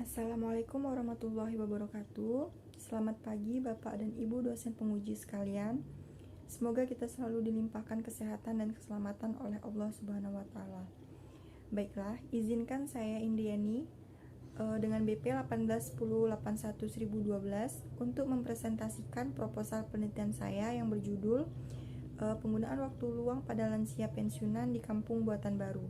Assalamualaikum warahmatullahi wabarakatuh. Selamat pagi Bapak dan Ibu dosen penguji sekalian. Semoga kita selalu dilimpahkan kesehatan dan keselamatan oleh Allah Subhanahu wa taala. Baiklah, izinkan saya Indiani dengan BP 181081-1012 untuk mempresentasikan proposal penelitian saya yang berjudul penggunaan waktu luang pada lansia pensiunan di kampung buatan baru.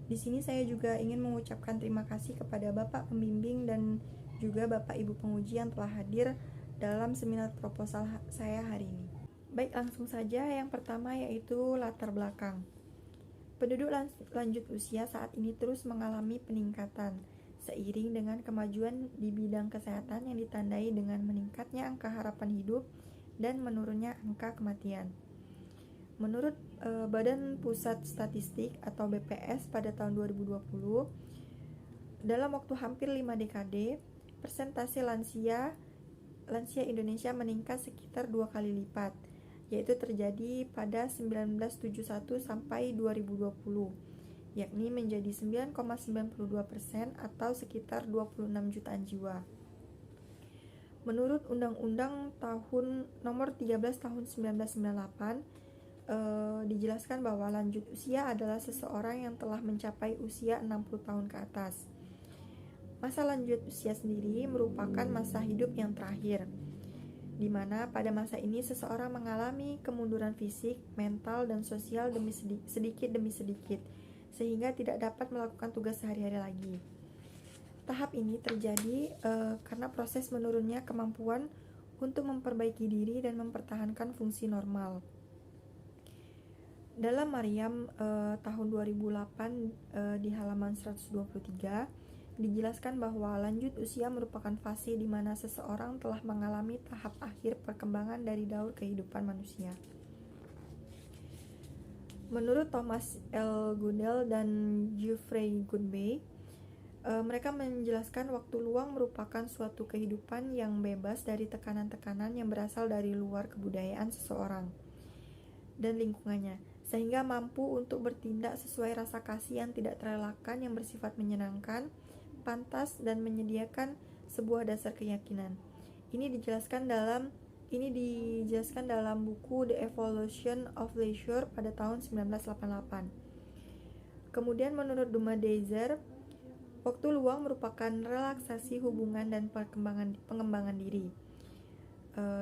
Di sini saya juga ingin mengucapkan terima kasih kepada Bapak Pembimbing dan juga Bapak Ibu penguji yang telah hadir dalam seminar proposal saya hari ini. Baik, langsung saja. Yang pertama yaitu latar belakang. Penduduk lanjut usia saat ini terus mengalami peningkatan seiring dengan kemajuan di bidang kesehatan yang ditandai dengan meningkatnya angka harapan hidup dan menurunnya angka kematian. Menurut Badan Pusat Statistik atau BPS pada tahun 2020, dalam waktu hampir 5 dekade, persentase lansia Indonesia meningkat sekitar 2 kali lipat, yaitu terjadi pada 1971 sampai 2020, yakni menjadi 9,92% atau sekitar 26 jutaan jiwa. Menurut Undang-Undang Nomor 13 Tahun 1998, dijelaskan bahwa lanjut usia adalah seseorang yang telah mencapai usia 60 tahun ke atas. Masa lanjut usia sendiri merupakan masa hidup yang terakhir, di mana pada masa ini seseorang mengalami kemunduran fisik, mental, dan sosial sedikit demi sedikit, sehingga tidak dapat melakukan tugas sehari-hari lagi. Tahap ini terjadi karena proses menurunnya kemampuan untuk memperbaiki diri dan mempertahankan fungsi normal. Dalam Maryam tahun 2008 di halaman 123 dijelaskan bahwa lanjut usia merupakan fase di mana seseorang telah mengalami tahap akhir perkembangan dari daur kehidupan manusia. Menurut Thomas L. Goodell dan Geoffrey Goodby, mereka menjelaskan waktu luang merupakan suatu kehidupan yang bebas dari tekanan-tekanan yang berasal dari luar kebudayaan seseorang dan lingkungannya, sehingga mampu untuk bertindak sesuai rasa kasih yang tidak terelakkan, yang bersifat menyenangkan, pantas, dan menyediakan sebuah dasar keyakinan. Ini dijelaskan dalam buku The Evolution of Leisure pada tahun 1988. Kemudian menurut Dumadizer, waktu luang merupakan relaksasi hubungan dan pengembangan diri.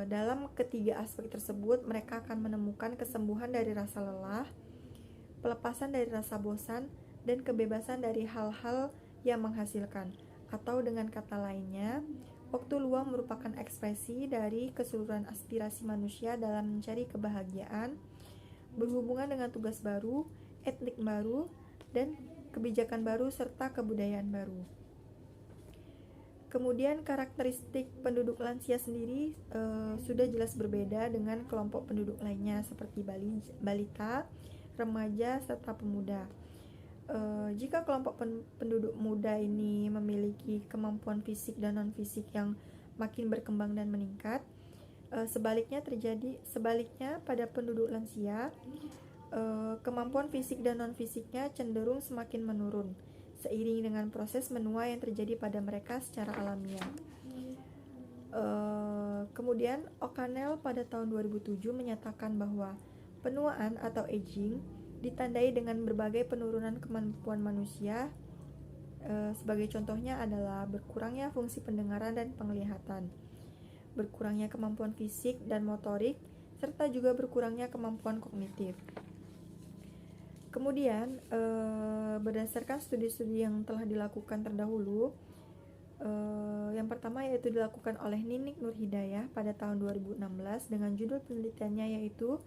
Dalam ketiga aspek tersebut, mereka akan menemukan kesembuhan dari rasa lelah, pelepasan dari rasa bosan, dan kebebasan dari hal-hal yang menghasilkan. Atau dengan kata lainnya, waktu luang merupakan ekspresi dari keseluruhan aspirasi manusia dalam mencari kebahagiaan, berhubungan dengan tugas baru, etnik baru, dan kebijakan baru serta kebudayaan baru. Kemudian karakteristik penduduk lansia sendiri sudah jelas berbeda dengan kelompok penduduk lainnya seperti balita, remaja, serta pemuda. Jika kelompok penduduk muda ini memiliki kemampuan fisik dan non-fisik yang makin berkembang dan meningkat, sebaliknya pada penduduk lansia, kemampuan fisik dan non-fisiknya cenderung semakin menurun seiring dengan proses menua yang terjadi pada mereka secara alamiah. Kemudian O'Connell pada tahun 2007 menyatakan bahwa penuaan atau aging ditandai dengan berbagai penurunan kemampuan manusia. Sebagai contohnya adalah berkurangnya fungsi pendengaran dan penglihatan, berkurangnya kemampuan fisik dan motorik, serta juga berkurangnya kemampuan kognitif. Kemudian berdasarkan studi-studi yang telah dilakukan terdahulu, yang pertama yaitu dilakukan oleh Ninik Nurhidayah pada tahun 2016 dengan judul penelitiannya yaitu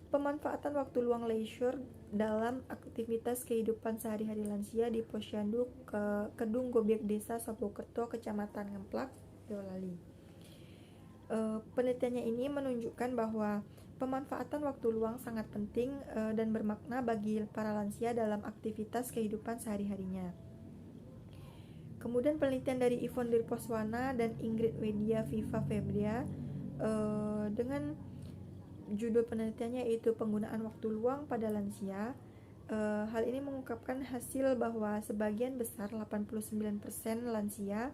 pemanfaatan waktu luang leisure dalam aktivitas kehidupan sehari-hari lansia di Posyandu Kedung Gobyek Desa Sopokerto, Kecamatan Ngemplak, Boyolali. Penelitiannya ini menunjukkan bahwa pemanfaatan waktu luang sangat penting dan bermakna bagi para lansia dalam aktivitas kehidupan sehari-harinya. Kemudian penelitian dari Yvonne Dirposwana dan Ingrid Wedia Viva Febria dengan judul penelitiannya yaitu penggunaan waktu luang pada lansia Hal ini mengungkapkan hasil bahwa sebagian besar 89% lansia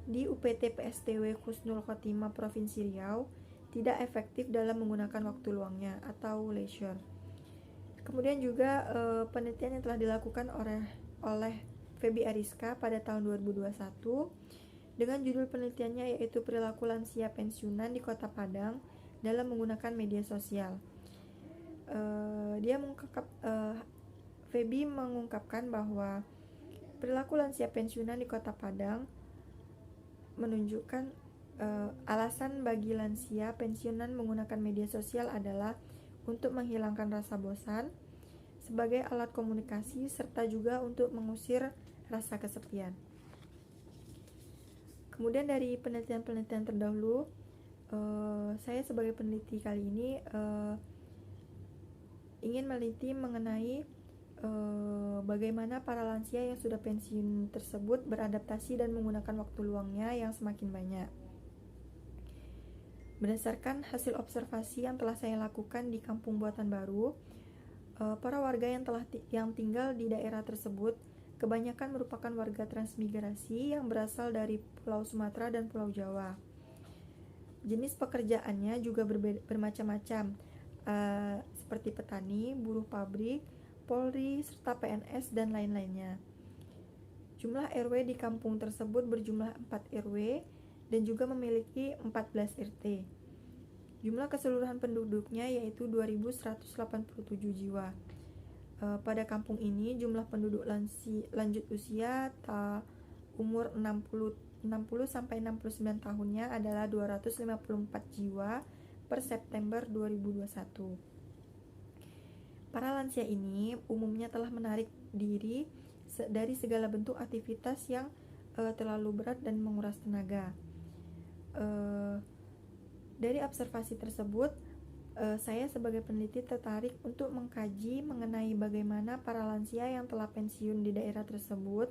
di UPT PSTW Husnul Khotimah Provinsi Riau tidak efektif dalam menggunakan waktu luangnya atau leisure. Kemudian juga penelitian yang telah dilakukan oleh Feby Ariska pada tahun 2021 dengan judul penelitiannya yaitu perilaku lansia pensiunan di Kota Padang dalam menggunakan media sosial. Feby mengungkapkan bahwa perilaku lansia pensiunan di Kota Padang menunjukkan alasan bagi lansia pensiunan menggunakan media sosial adalah untuk menghilangkan rasa bosan sebagai alat komunikasi serta juga untuk mengusir rasa kesepian. Kemudian dari penelitian-penelitian terdahulu, saya sebagai peneliti kali ini ingin meneliti mengenai bagaimana para lansia yang sudah pensiun tersebut beradaptasi dan menggunakan waktu luangnya yang semakin banyak. Berdasarkan hasil observasi yang telah saya lakukan di Kampung Buatan Baru, para warga yang tinggal di daerah tersebut kebanyakan merupakan warga transmigrasi yang berasal dari Pulau Sumatera dan Pulau Jawa. Jenis pekerjaannya juga bermacam-macam, seperti petani, buruh pabrik, Polri, serta PNS dan lain-lainnya. Jumlah RW di kampung tersebut berjumlah 4 RW dan juga memiliki 14 RT. Jumlah keseluruhan penduduknya yaitu 2.187 jiwa. Pada kampung ini jumlah penduduk lanjut usia umur 60 sampai 69 tahunnya adalah 254 jiwa per September 2021. Para lansia ini umumnya telah menarik diri dari segala bentuk aktivitas yang terlalu berat dan menguras tenaga. Dari observasi tersebut, saya sebagai peneliti tertarik untuk mengkaji mengenai bagaimana para lansia yang telah pensiun di daerah tersebut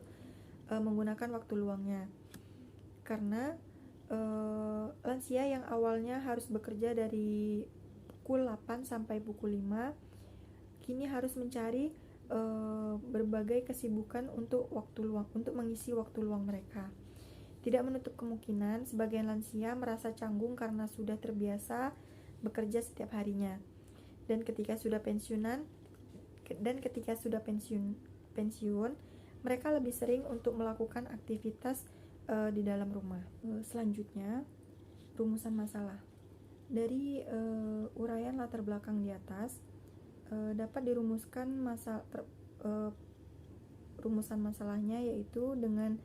menggunakan waktu luangnya. Karena lansia yang awalnya harus bekerja dari pukul 8 sampai pukul 5 kini harus mencari berbagai kesibukan untuk mengisi waktu luang mereka. Tidak menutup kemungkinan sebagian lansia merasa canggung karena sudah terbiasa bekerja setiap harinya. Dan ketika sudah pensiun, mereka lebih sering untuk melakukan aktivitas di dalam rumah. Selanjutnya, rumusan masalah. Dari uraian latar belakang di atas, dapat dirumuskan rumusan masalahnya yaitu dengan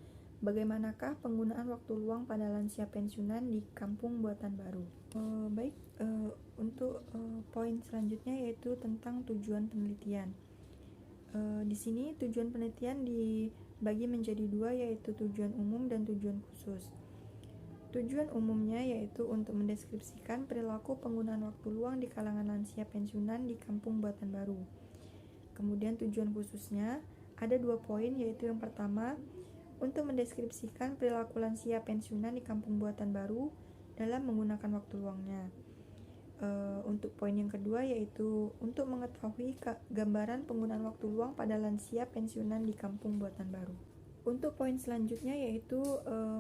bagaimanakah penggunaan waktu luang pada lansia pensiunan di Kampung Buatan Baru. Untuk poin selanjutnya yaitu tentang tujuan penelitian. Di sini tujuan penelitian dibagi menjadi dua yaitu tujuan umum dan tujuan khusus. Tujuan umumnya yaitu untuk mendeskripsikan perilaku penggunaan waktu luang di kalangan lansia pensiunan di Kampung Buatan Baru. Kemudian tujuan khususnya ada 2 poin yaitu yang pertama untuk mendeskripsikan perilaku lansia pensiunan di Kampung Buatan Baru dalam menggunakan waktu luangnya. Untuk poin yang kedua yaitu untuk mengetahui gambaran penggunaan waktu luang pada lansia pensiunan di Kampung Buatan Baru. Untuk poin selanjutnya yaitu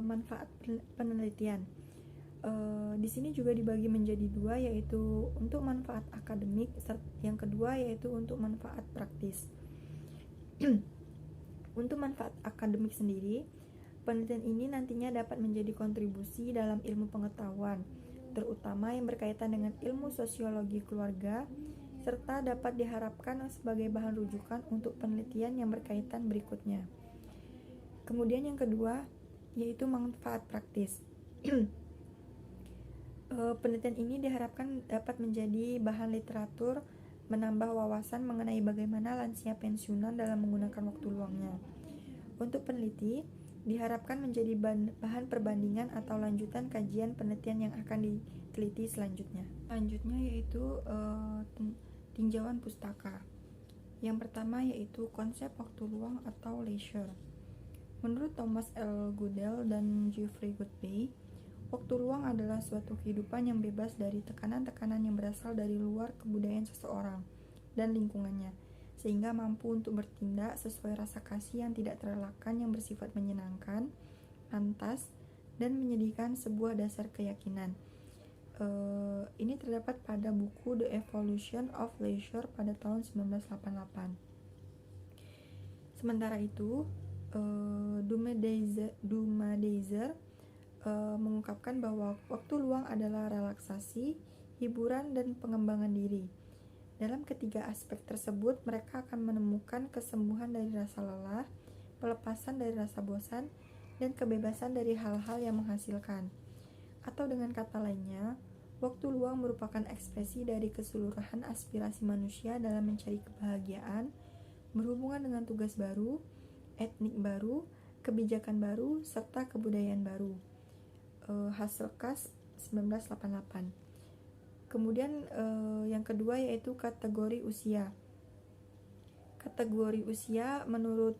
manfaat penelitian. Di sini juga dibagi menjadi 2 yaitu untuk manfaat akademik, yang kedua yaitu untuk manfaat praktis. Untuk manfaat akademik sendiri, penelitian ini nantinya dapat menjadi kontribusi dalam ilmu pengetahuan, terutama yang berkaitan dengan ilmu sosiologi keluarga, serta dapat diharapkan sebagai bahan rujukan untuk penelitian yang berkaitan berikutnya. Kemudian yang kedua yaitu manfaat praktis. Penelitian ini diharapkan dapat menjadi bahan literatur, menambah wawasan mengenai bagaimana lansia pensiunan dalam menggunakan waktu luangnya. Untuk peneliti, diharapkan menjadi bahan perbandingan atau lanjutan kajian penelitian yang akan diteliti selanjutnya. Selanjutnya yaitu tinjauan pustaka. Yang pertama yaitu konsep waktu luang atau leisure. Menurut Thomas L. Goodell dan Jeffrey Goodby, waktu luang adalah suatu kehidupan yang bebas dari tekanan-tekanan yang berasal dari luar kebudayaan seseorang dan lingkungannya, sehingga mampu untuk bertindak sesuai rasa kasih yang tidak terelakkan yang bersifat menyenangkan, pantas, dan menyedihkan sebuah dasar keyakinan. Ini terdapat pada buku The Evolution of Leisure pada tahun 1988. Sementara itu, Dumadizer mengungkapkan bahwa waktu luang adalah relaksasi, hiburan, dan pengembangan diri. Dalam ketiga aspek tersebut, mereka akan menemukan kesembuhan dari rasa lelah, pelepasan dari rasa bosan, dan kebebasan dari hal-hal yang menghasilkan. Atau dengan kata lainnya, waktu luang merupakan ekspresi dari keseluruhan aspirasi manusia dalam mencari kebahagiaan, berhubungan dengan tugas baru, etnik baru, kebijakan baru, serta kebudayaan baru. Hasselkas 1988. Kemudian yang kedua yaitu kategori usia. Kategori usia menurut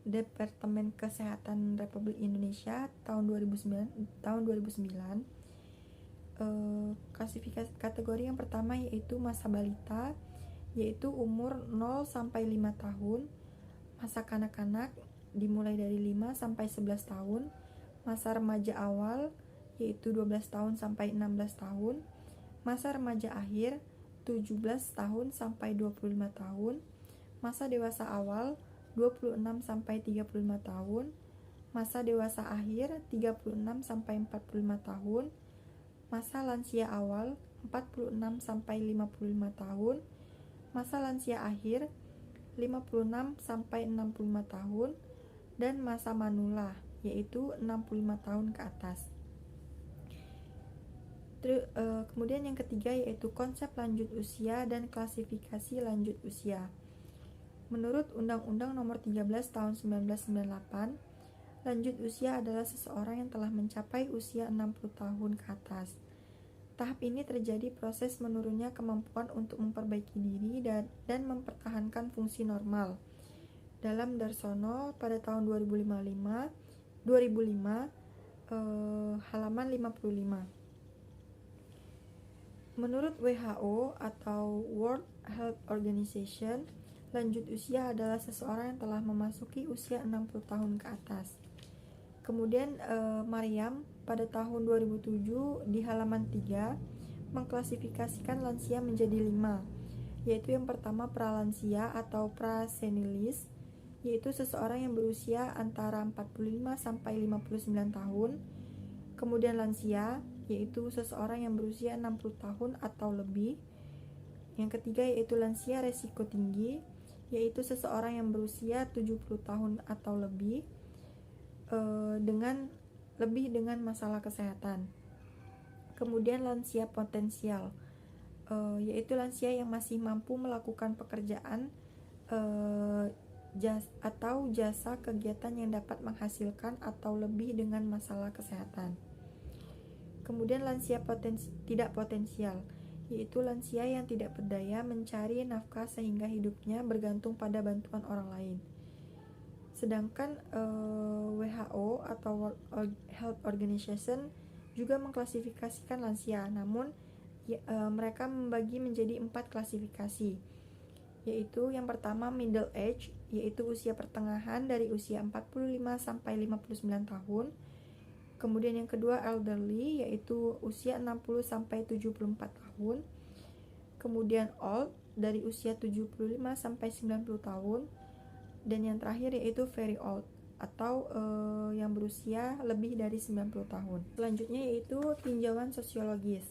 Departemen Kesehatan Republik Indonesia tahun 2009, klasifikasi kategori yang pertama yaitu masa balita, yaitu umur 0 sampai 5 tahun, masa kanak-kanak dimulai dari 5 sampai 11 tahun, masa remaja awal yaitu 12 tahun sampai 16 tahun, masa remaja akhir 17 tahun sampai 25 tahun, masa dewasa awal 26 sampai 35 tahun, masa dewasa akhir 36 sampai 45 tahun, masa lansia awal 46 sampai 55 tahun, masa lansia akhir 56 sampai 65 tahun, dan masa manula yaitu 65 tahun ke atas. Kemudian yang ketiga yaitu konsep lanjut usia dan klasifikasi lanjut usia. Menurut Undang-Undang Nomor 13 Tahun 1998, lanjut usia adalah seseorang yang telah mencapai usia 60 tahun ke atas. Tahap ini terjadi proses menurunnya kemampuan untuk memperbaiki diri dan mempertahankan fungsi normal. Dalam Darsono pada tahun 2005, halaman 55. Menurut WHO atau World Health Organization, lanjut usia adalah seseorang yang telah memasuki usia 60 tahun ke atas. Kemudian Mariam pada tahun 2007 di halaman 3 mengklasifikasikan lansia menjadi 5, yaitu yang pertama pralansia atau prasenilis, yaitu seseorang yang berusia antara 45 sampai 59 tahun. Kemudian lansia, yaitu seseorang yang berusia 60 tahun atau lebih. Yang ketiga yaitu lansia resiko tinggi, yaitu seseorang yang berusia 70 tahun atau lebih dengan masalah kesehatan. Kemudian lansia potensial, yaitu lansia yang masih mampu melakukan pekerjaan atau jasa kegiatan yang dapat menghasilkan atau lebih dengan masalah kesehatan. Kemudian lansia tidak potensial, yaitu lansia yang tidak berdaya mencari nafkah sehingga hidupnya bergantung pada bantuan orang lain. Sedangkan WHO atau World Health Organization juga mengklasifikasikan lansia, namun mereka membagi menjadi 4 klasifikasi, yaitu yang pertama middle age, yaitu usia pertengahan dari usia 45 sampai 59 tahun. Kemudian yang kedua elderly, yaitu usia 60 sampai 74 tahun. Kemudian old dari usia 75 sampai 90 tahun. Dan yang terakhir yaitu very old atau yang berusia lebih dari 90 tahun. Selanjutnya yaitu tinjauan sosiologis.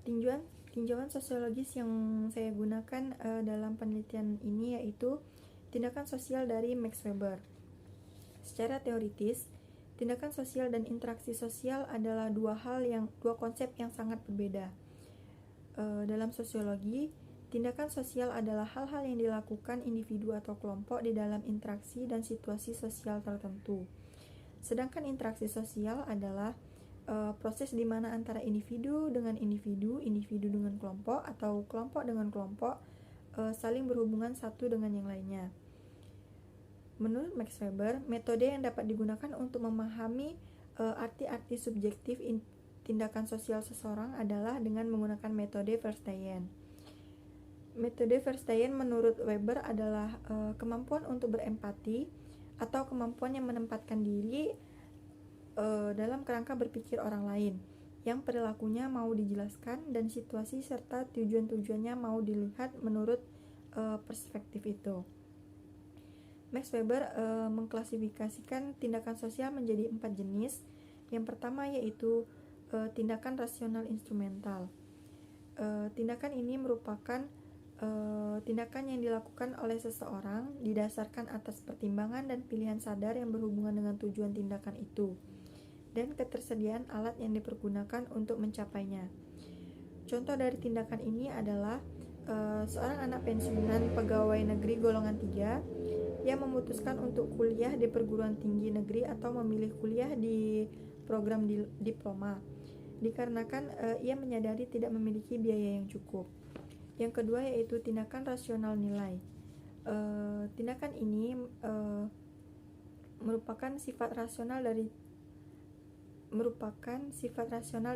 Tinjauan sosiologis yang saya gunakan dalam penelitian ini yaitu tindakan sosial dari Max Weber. Secara teoritis, tindakan sosial dan interaksi sosial adalah dua konsep yang sangat berbeda. Dalam sosiologi, tindakan sosial adalah hal-hal yang dilakukan individu atau kelompok di dalam interaksi dan situasi sosial tertentu. Sedangkan interaksi sosial adalah proses di mana antara individu dengan individu, individu dengan kelompok, atau kelompok dengan kelompok saling berhubungan satu dengan yang lainnya. Menurut Max Weber, metode yang dapat digunakan untuk memahami arti-arti subjektif tindakan sosial seseorang adalah dengan menggunakan metode Verstegen. Metode Verstehen menurut Weber adalah kemampuan untuk berempati atau kemampuan yang menempatkan diri dalam kerangka berpikir orang lain, yang perilakunya mau dijelaskan dan situasi serta tujuan-tujuannya mau dilihat menurut perspektif itu. Max Weber mengklasifikasikan tindakan sosial menjadi 4 jenis. Yang pertama yaitu tindakan rasional instrumental. Tindakan ini merupakan tindakan yang dilakukan oleh seseorang didasarkan atas pertimbangan dan pilihan sadar yang berhubungan dengan tujuan tindakan itu dan ketersediaan alat yang dipergunakan untuk mencapainya. Contoh dari tindakan ini adalah seorang anak pensiunan pegawai negeri golongan 3 yang memutuskan untuk kuliah di perguruan tinggi negeri atau memilih kuliah di program diploma dikarenakan ia menyadari tidak memiliki biaya yang cukup. Yang kedua yaitu tindakan rasional nilai. Tindakan ini merupakan sifat rasional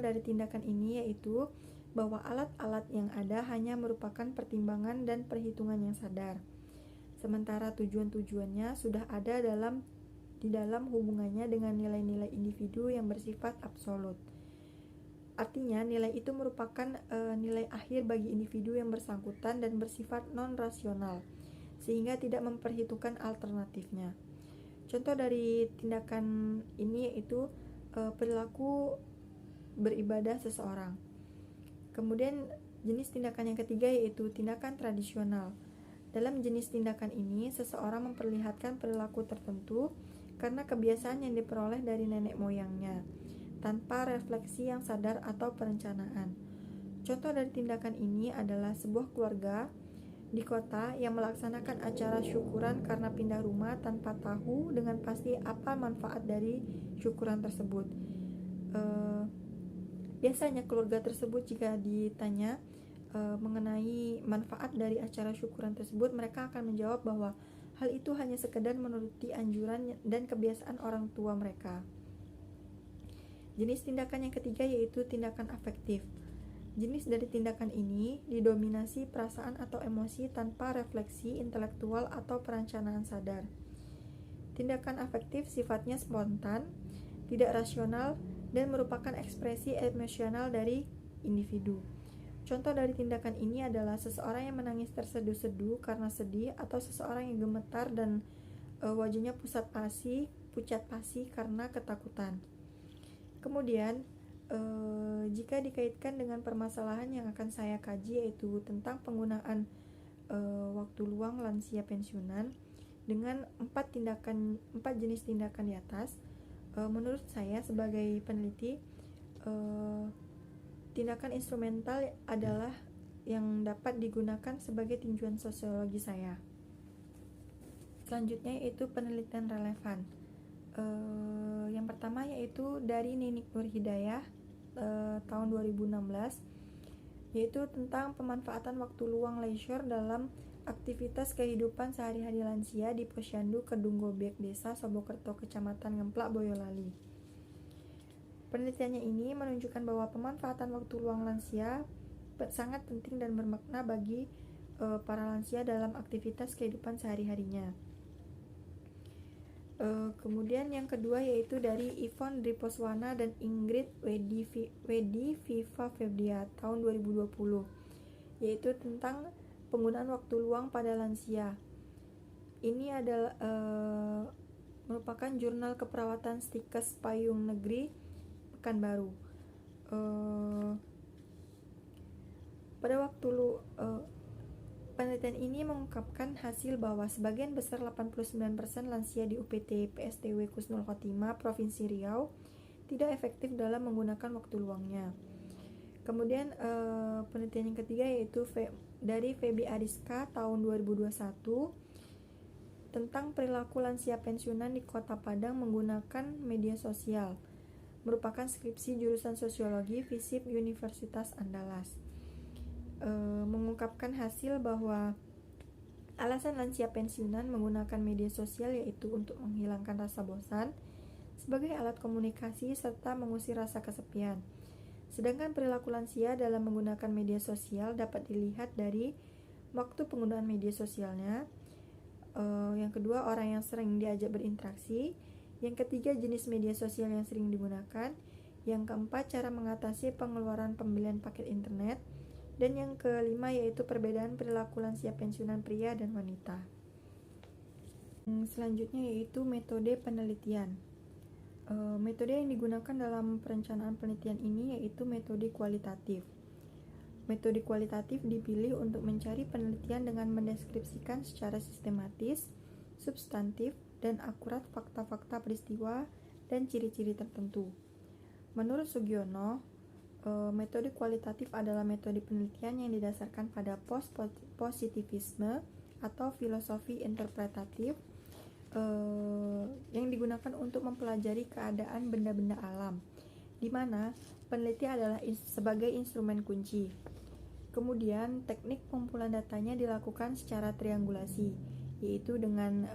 dari tindakan ini, yaitu bahwa alat-alat yang ada hanya merupakan pertimbangan dan perhitungan yang sadar, sementara tujuan-tujuannya sudah ada di dalam hubungannya dengan nilai-nilai individu yang bersifat absolut. Artinya, nilai itu merupakan nilai akhir bagi individu yang bersangkutan dan bersifat non-rasional, sehingga tidak memperhitungkan alternatifnya. Contoh dari tindakan ini yaitu perilaku beribadah seseorang. Kemudian jenis tindakan yang ketiga yaitu tindakan tradisional. Dalam jenis tindakan ini, seseorang memperlihatkan perilaku tertentu karena kebiasaan yang diperoleh dari nenek moyangnya, tanpa refleksi yang sadar atau perencanaan. Contoh dari tindakan ini adalah sebuah keluarga di kota yang melaksanakan acara syukuran karena pindah rumah tanpa tahu dengan pasti apa manfaat dari syukuran tersebut. Biasanya keluarga tersebut jika ditanya mengenai manfaat dari acara syukuran tersebut, mereka akan menjawab bahwa hal itu hanya sekedar menuruti anjuran dan kebiasaan orang tua mereka. Jenis tindakan yang ketiga yaitu tindakan afektif. Jenis dari tindakan ini didominasi perasaan atau emosi tanpa refleksi intelektual atau perencanaan sadar. Tindakan afektif sifatnya spontan, tidak rasional, dan merupakan ekspresi emosional dari individu. Contoh dari tindakan ini adalah seseorang yang menangis terseduh-seduh karena sedih, atau seseorang yang gemetar dan wajahnya pucat pasi karena ketakutan. Kemudian, jika dikaitkan dengan permasalahan yang akan saya kaji, yaitu tentang penggunaan waktu luang lansia pensiunan dengan 4 jenis tindakan di atas, menurut saya sebagai peneliti, tindakan instrumental adalah yang dapat digunakan sebagai tinjauan sosiologi saya. Selanjutnya yaitu penelitian relevan. Yang pertama yaitu dari Ninik Nur Hidayah tahun 2016, yaitu tentang pemanfaatan waktu luang leisure dalam aktivitas kehidupan sehari-hari lansia di Posyandu Kedunggobek, Desa Sobokerto, Kecamatan Ngemplak, Boyolali. Penelitiannya ini menunjukkan bahwa pemanfaatan waktu luang lansia sangat penting dan bermakna bagi para lansia dalam aktivitas kehidupan sehari-harinya. Kemudian yang kedua yaitu dari Yvonne Driposwana dan Ingrid Wedi Viva Febdia tahun 2020, yaitu tentang penggunaan waktu luang pada lansia. Ini adalah merupakan jurnal keperawatan Stikes Payung Negeri Pekanbaru. Pada waktu penelitian ini mengungkapkan hasil bahwa sebagian besar 89% lansia di UPT PSTW Kusnul Khotimah Provinsi Riau tidak efektif dalam menggunakan waktu luangnya. Kemudian penelitian yang ketiga yaitu dari Feby Ariska tahun 2021 tentang perilaku lansia pensiunan di Kota Padang menggunakan media sosial, merupakan skripsi jurusan Sosiologi FISIP Universitas Andalas. Mengungkapkan hasil bahwa alasan lansia pensiunan menggunakan media sosial yaitu untuk menghilangkan rasa bosan sebagai alat komunikasi serta mengusir rasa kesepian. Sedangkan perilaku lansia dalam menggunakan media sosial dapat dilihat dari waktu penggunaan media sosialnya. Yang kedua, orang yang sering diajak berinteraksi. Yang ketiga, jenis media sosial yang sering digunakan. Yang keempat, cara mengatasi pengeluaran pembelian paket internet. Dan yang kelima yaitu perbedaan perilaku lansia pensiunan pria dan wanita. Selanjutnya yaitu metode penelitian. Metode yang digunakan dalam perencanaan penelitian ini yaitu metode kualitatif. Metode kualitatif dipilih untuk mencari penelitian dengan mendeskripsikan secara sistematis, substantif, dan akurat fakta-fakta peristiwa dan ciri-ciri tertentu. Menurut Sugiono, metode kualitatif adalah metode penelitian yang didasarkan pada post-positivisme atau filosofi interpretatif yang digunakan untuk mempelajari keadaan benda-benda alam, di mana peneliti adalah sebagai instrumen kunci. Kemudian teknik pengumpulan datanya dilakukan secara triangulasi, yaitu dengan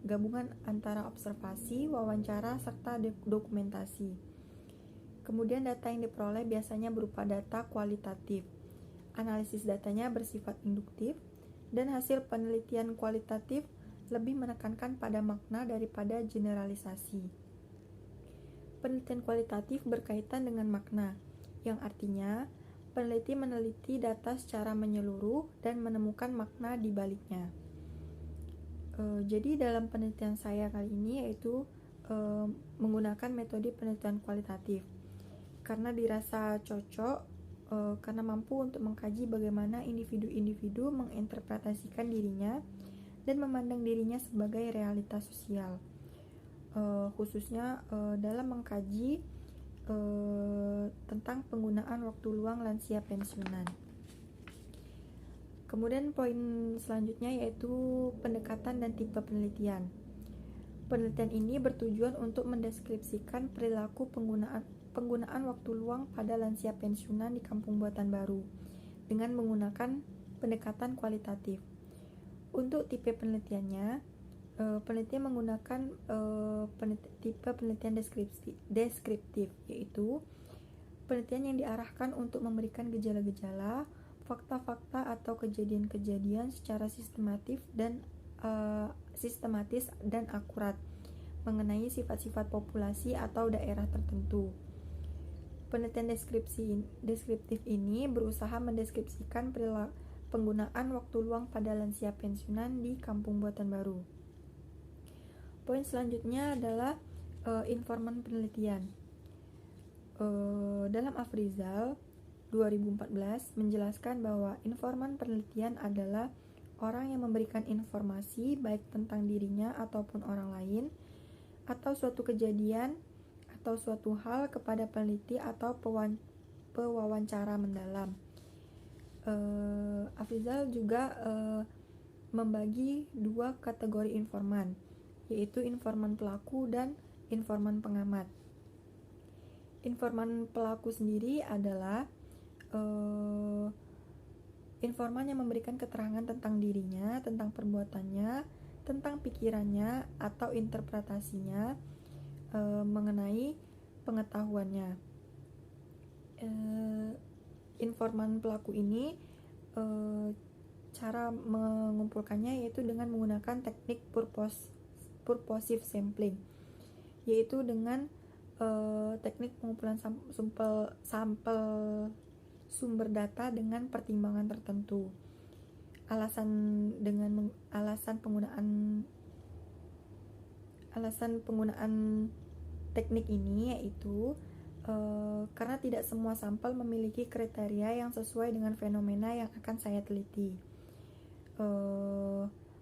gabungan antara observasi, wawancara, serta dokumentasi. Kemudian data yang diperoleh biasanya berupa data kualitatif. Analisis datanya bersifat induktif, dan hasil penelitian kualitatif lebih menekankan pada makna daripada generalisasi. Penelitian kualitatif berkaitan dengan makna, yang artinya peneliti meneliti data secara menyeluruh dan menemukan makna di baliknya. Jadi dalam penelitian saya kali ini yaitu menggunakan metode penelitian kualitatif karena dirasa cocok, karena mampu untuk mengkaji bagaimana individu-individu menginterpretasikan dirinya dan memandang dirinya sebagai realitas sosial, khususnya dalam mengkaji tentang penggunaan waktu luang lansia pensiunan. Kemudian poin selanjutnya yaitu pendekatan dan tipe penelitian. Penelitian ini bertujuan untuk mendeskripsikan perilaku penggunaan waktu luang pada lansia pensiunan di kampung buatan baru dengan menggunakan pendekatan kualitatif. Untuk tipe penelitiannya, peneliti menggunakan tipe penelitian deskriptif, yaitu penelitian yang diarahkan untuk memberikan gejala-gejala, fakta-fakta atau kejadian-kejadian secara sistematis dan akurat mengenai sifat-sifat populasi atau daerah tertentu. Penelitian deskriptif ini berusaha mendeskripsikan penggunaan waktu luang pada lansia pensiunan di kampung buatan baru. Poin selanjutnya adalah informan penelitian. Dalam Afrizal 2014 menjelaskan bahwa informan penelitian adalah orang yang memberikan informasi baik tentang dirinya ataupun orang lain, atau suatu kejadian atau suatu hal kepada peneliti atau pewawancara mendalam. Afrizal juga membagi dua kategori informan, yaitu informan pelaku dan informan pengamat. Informan pelaku sendiri adalah informan yang memberikan keterangan tentang dirinya, tentang perbuatannya, tentang pikirannya atau interpretasinya mengenai pengetahuannya. Informan pelaku ini cara mengumpulkannya yaitu dengan menggunakan teknik purposive sampling, yaitu dengan teknik pengumpulan sampel sumber data dengan pertimbangan tertentu. Alasan penggunaan teknik ini yaitu karena tidak semua sampel memiliki kriteria yang sesuai dengan fenomena yang akan saya teliti.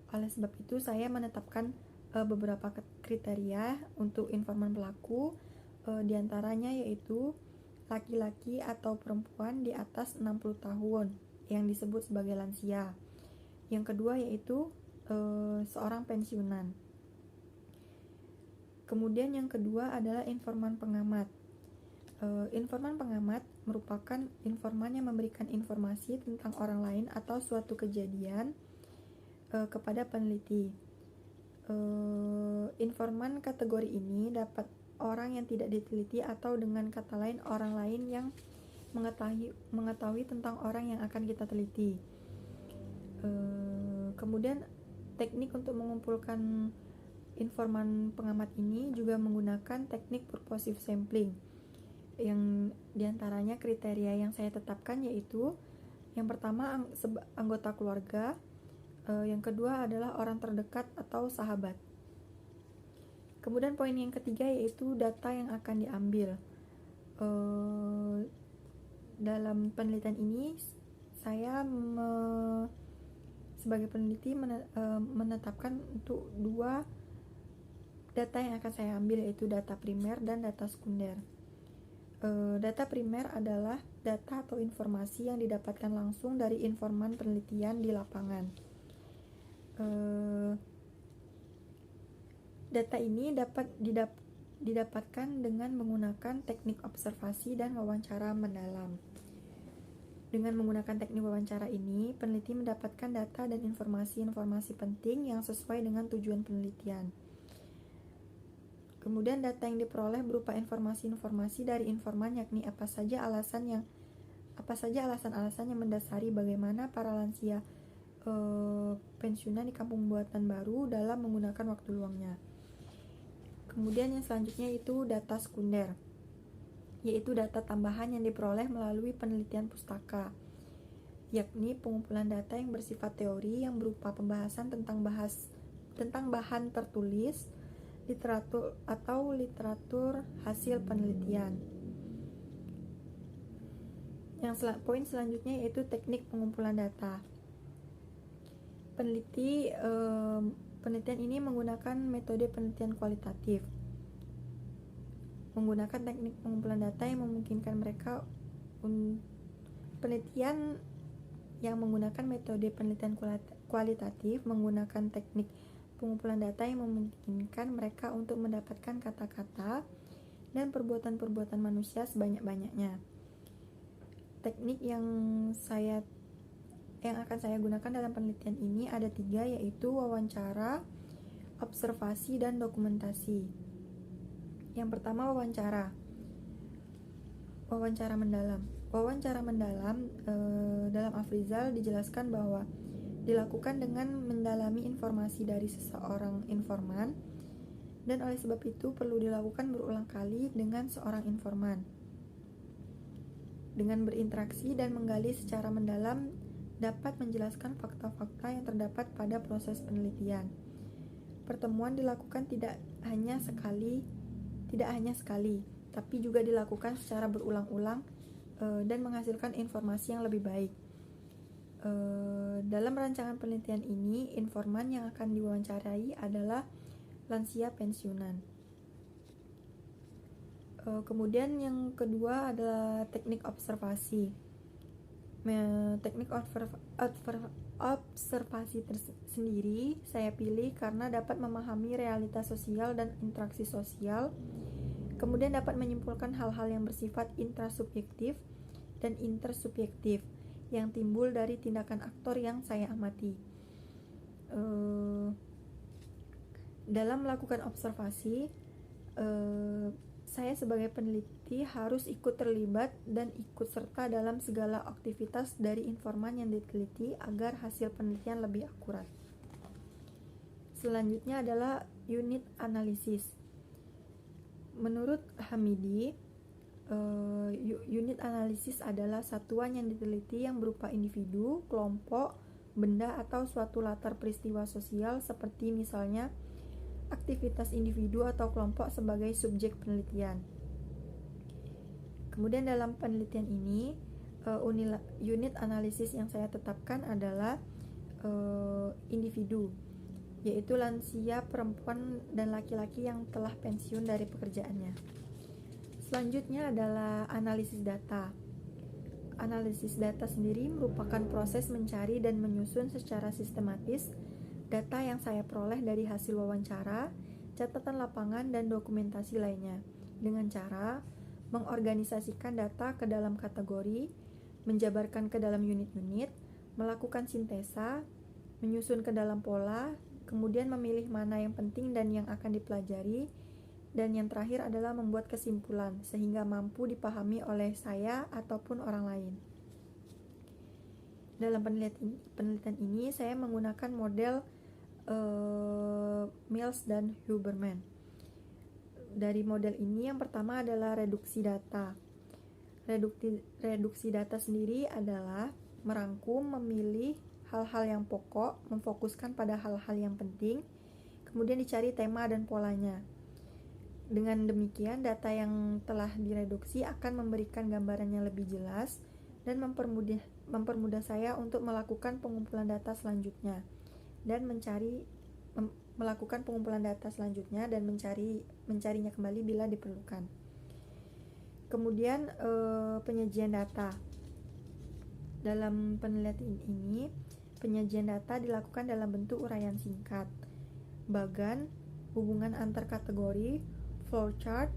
Oleh sebab itu saya menetapkan beberapa kriteria untuk informan pelaku, diantaranya yaitu laki-laki atau perempuan di atas 60 tahun yang disebut sebagai lansia. Yang kedua yaitu seorang pensiunan. Kemudian yang kedua adalah informan pengamat. Informan pengamat merupakan informan yang memberikan informasi tentang orang lain atau suatu kejadian kepada peneliti. Informan kategori ini dapat orang yang tidak diteliti atau dengan kata lain orang lain yang mengetahui tentang orang yang akan kita teliti. Kemudian teknik untuk mengumpulkan informan pengamat ini juga menggunakan teknik purposive sampling, yang diantaranya kriteria yang saya tetapkan yaitu yang pertama anggota keluarga, yang kedua adalah orang terdekat atau sahabat. Kemudian poin yang ketiga yaitu data yang akan diambil. Dalam penelitian ini saya sebagai peneliti menetapkan untuk dua data yang akan saya ambil, yaitu data primer dan data sekunder. Data primer adalah data atau informasi yang didapatkan langsung dari informan penelitian di lapangan. Data ini dapat didapatkan dengan menggunakan teknik observasi dan wawancara mendalam. Dengan menggunakan teknik wawancara ini, peneliti mendapatkan data dan informasi-informasi penting yang sesuai dengan tujuan penelitian. Kemudian data yang diperoleh berupa informasi-informasi dari informan, yakni apa saja alasan-alasan yang mendasari bagaimana para lansia pensiunan di kampung buatan baru dalam menggunakan waktu luangnya. Kemudian yang selanjutnya itu data sekunder, yaitu data tambahan yang diperoleh melalui penelitian pustaka, yakni pengumpulan data yang bersifat teori yang berupa pembahasan tentang bahan tertulis, literatur atau literatur hasil penelitian. Poin selanjutnya yaitu teknik pengumpulan data. Penelitian ini menggunakan metode penelitian kualitatif, menggunakan teknik pengumpulan data yang memungkinkan mereka penelitian yang menggunakan metode penelitian kualitatif menggunakan teknik pengumpulan data yang memungkinkan mereka untuk mendapatkan kata-kata dan perbuatan-perbuatan manusia sebanyak-banyaknya. Teknik yang akan saya gunakan dalam penelitian ini ada 3, yaitu wawancara, observasi, dan dokumentasi. Yang pertama wawancara mendalam. Wawancara mendalam dalam Afrizal dijelaskan bahwa dilakukan dengan mendalami informasi dari seseorang informan, dan oleh sebab itu perlu dilakukan berulang kali dengan seorang informan. Dengan berinteraksi dan menggali secara mendalam dapat menjelaskan fakta-fakta yang terdapat pada proses penelitian. Pertemuan dilakukan tidak hanya sekali, tapi juga dilakukan secara berulang-ulang dan menghasilkan informasi yang lebih baik. Dalam rancangan penelitian ini, informan yang akan diwawancarai adalah lansia pensiunan. Kemudian yang kedua adalah teknik observasi. Teknik observasi sendiri saya pilih karena dapat memahami realitas sosial dan interaksi sosial, kemudian dapat menyimpulkan hal-hal yang bersifat intrasubjektif dan intersubjektif yang timbul dari tindakan aktor yang saya amati. Dalam melakukan observasi, saya sebagai peneliti harus ikut terlibat dan ikut serta dalam segala aktivitas dari informan yang diteliti agar hasil penelitian lebih akurat. Selanjutnya adalah unit analisis. Menurut Hamidi, unit analisis adalah satuan yang diteliti yang berupa individu, kelompok, benda, atau suatu latar peristiwa sosial, seperti misalnya aktivitas individu atau kelompok sebagai subjek penelitian. Kemudian dalam penelitian ini, unit analisis yang saya tetapkan adalah individu, yaitu lansia perempuan dan laki-laki yang telah pensiun dari pekerjaannya. Selanjutnya adalah analisis data. Analisis data sendiri merupakan proses mencari dan menyusun secara sistematis data yang saya peroleh dari hasil wawancara, catatan lapangan, dan dokumentasi lainnya, dengan cara mengorganisasikan data ke dalam kategori, menjabarkan ke dalam unit-unit, melakukan sintesa, menyusun ke dalam pola, kemudian memilih mana yang penting dan yang akan dipelajari, dan yang terakhir adalah membuat kesimpulan sehingga mampu dipahami oleh saya ataupun orang lain. Dalam penelitian ini saya menggunakan model Mills dan Huberman. Dari model ini yang pertama adalah reduksi data. Reduksi data sendiri adalah merangkum, memilih hal-hal yang pokok, memfokuskan pada hal-hal yang penting, kemudian dicari tema dan polanya. Dengan demikian, data yang telah direduksi akan memberikan gambaran yang lebih jelas dan mempermudah saya untuk melakukan pengumpulan data selanjutnya dan mencarinya kembali bila diperlukan. Kemudian penyajian data. Dalam penelitian ini, penyajian data dilakukan dalam bentuk uraian singkat, bagan, hubungan antar kategori, flowchart,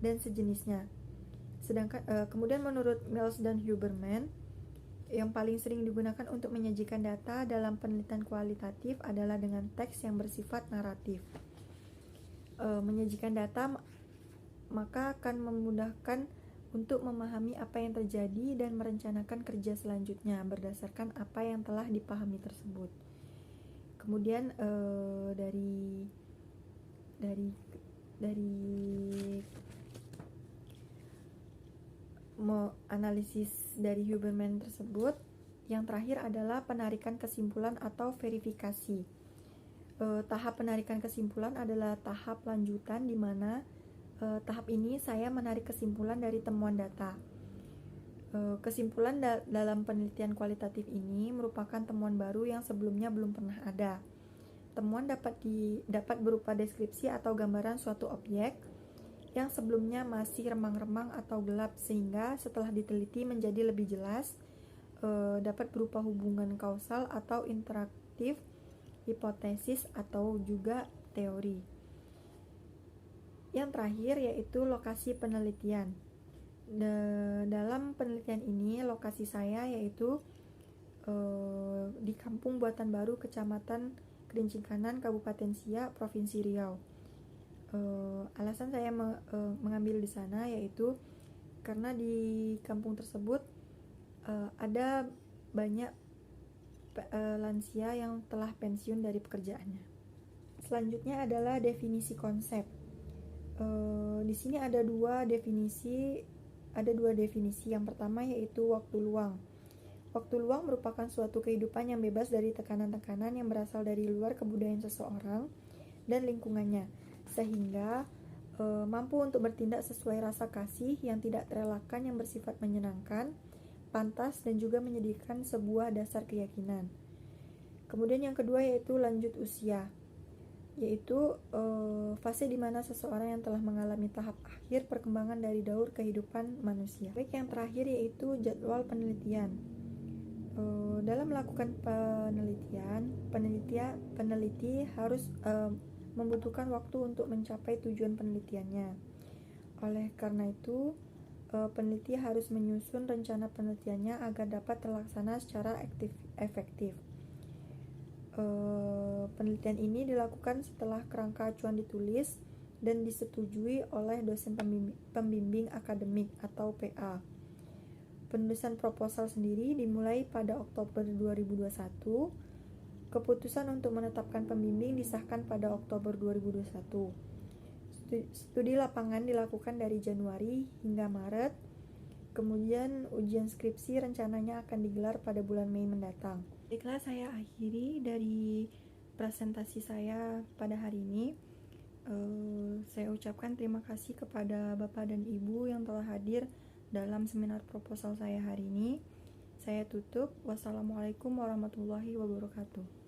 dan sejenisnya. Kemudian menurut Mills dan Huberman, yang paling sering digunakan untuk menyajikan data dalam penelitian kualitatif adalah dengan teks yang bersifat naratif. Menyajikan data maka akan memudahkan untuk memahami apa yang terjadi dan merencanakan kerja selanjutnya berdasarkan apa yang telah dipahami tersebut. Kemudian dari analisis dari Huberman tersebut, yang terakhir adalah penarikan kesimpulan atau verifikasi. Tahap penarikan kesimpulan adalah tahap lanjutan di mana tahap ini saya menarik kesimpulan dari temuan data. Kesimpulan dalam penelitian kualitatif ini merupakan temuan baru yang sebelumnya belum pernah ada. Temuan dapat berupa deskripsi atau gambaran suatu objek yang sebelumnya masih remang-remang atau gelap, sehingga setelah diteliti menjadi lebih jelas. Dapat berupa hubungan kausal atau interaktif, hipotesis, atau juga teori. Yang terakhir yaitu lokasi penelitian. Dalam penelitian ini lokasi saya yaitu di Kampung Buatan Baru, Kecamatan Kerincing Kanan, Kabupaten Siak, Provinsi Riau. Alasan saya mengambil di sana yaitu karena di kampung tersebut ada banyak lansia yang telah pensiun dari pekerjaannya. Selanjutnya adalah definisi konsep. Di sini ada dua definisi. Yang pertama yaitu waktu luang. Waktu luang merupakan suatu kehidupan yang bebas dari tekanan-tekanan yang berasal dari luar kebudayaan seseorang dan lingkungannya, sehingga mampu untuk bertindak sesuai rasa kasih yang tidak terelakkan, yang bersifat menyenangkan, pantas, dan juga menyediakan sebuah dasar keyakinan. Kemudian yang kedua yaitu lanjut usia, yaitu fase di mana seseorang yang telah mengalami tahap akhir perkembangan dari daur kehidupan manusia. Baik, yang terakhir yaitu jadwal penelitian. Dalam melakukan peneliti harus membutuhkan waktu untuk mencapai tujuan penelitiannya. Oleh karena itu, peneliti harus menyusun rencana penelitiannya agar dapat terlaksana secara efektif. Penelitian ini dilakukan setelah kerangka acuan ditulis dan disetujui oleh dosen pembimbing akademik atau PA. Penulisan proposal sendiri dimulai pada Oktober 2021. Keputusan untuk menetapkan pembimbing disahkan pada Oktober 2021. Studi lapangan dilakukan dari Januari hingga Maret. Kemudian ujian skripsi rencananya akan digelar pada bulan Mei mendatang. Baiklah, saya akhiri dari presentasi saya pada hari ini. Saya ucapkan terima kasih kepada Bapak dan Ibu yang telah hadir dalam seminar proposal saya hari ini. Saya tutup. Wassalamualaikum warahmatullahi wabarakatuh.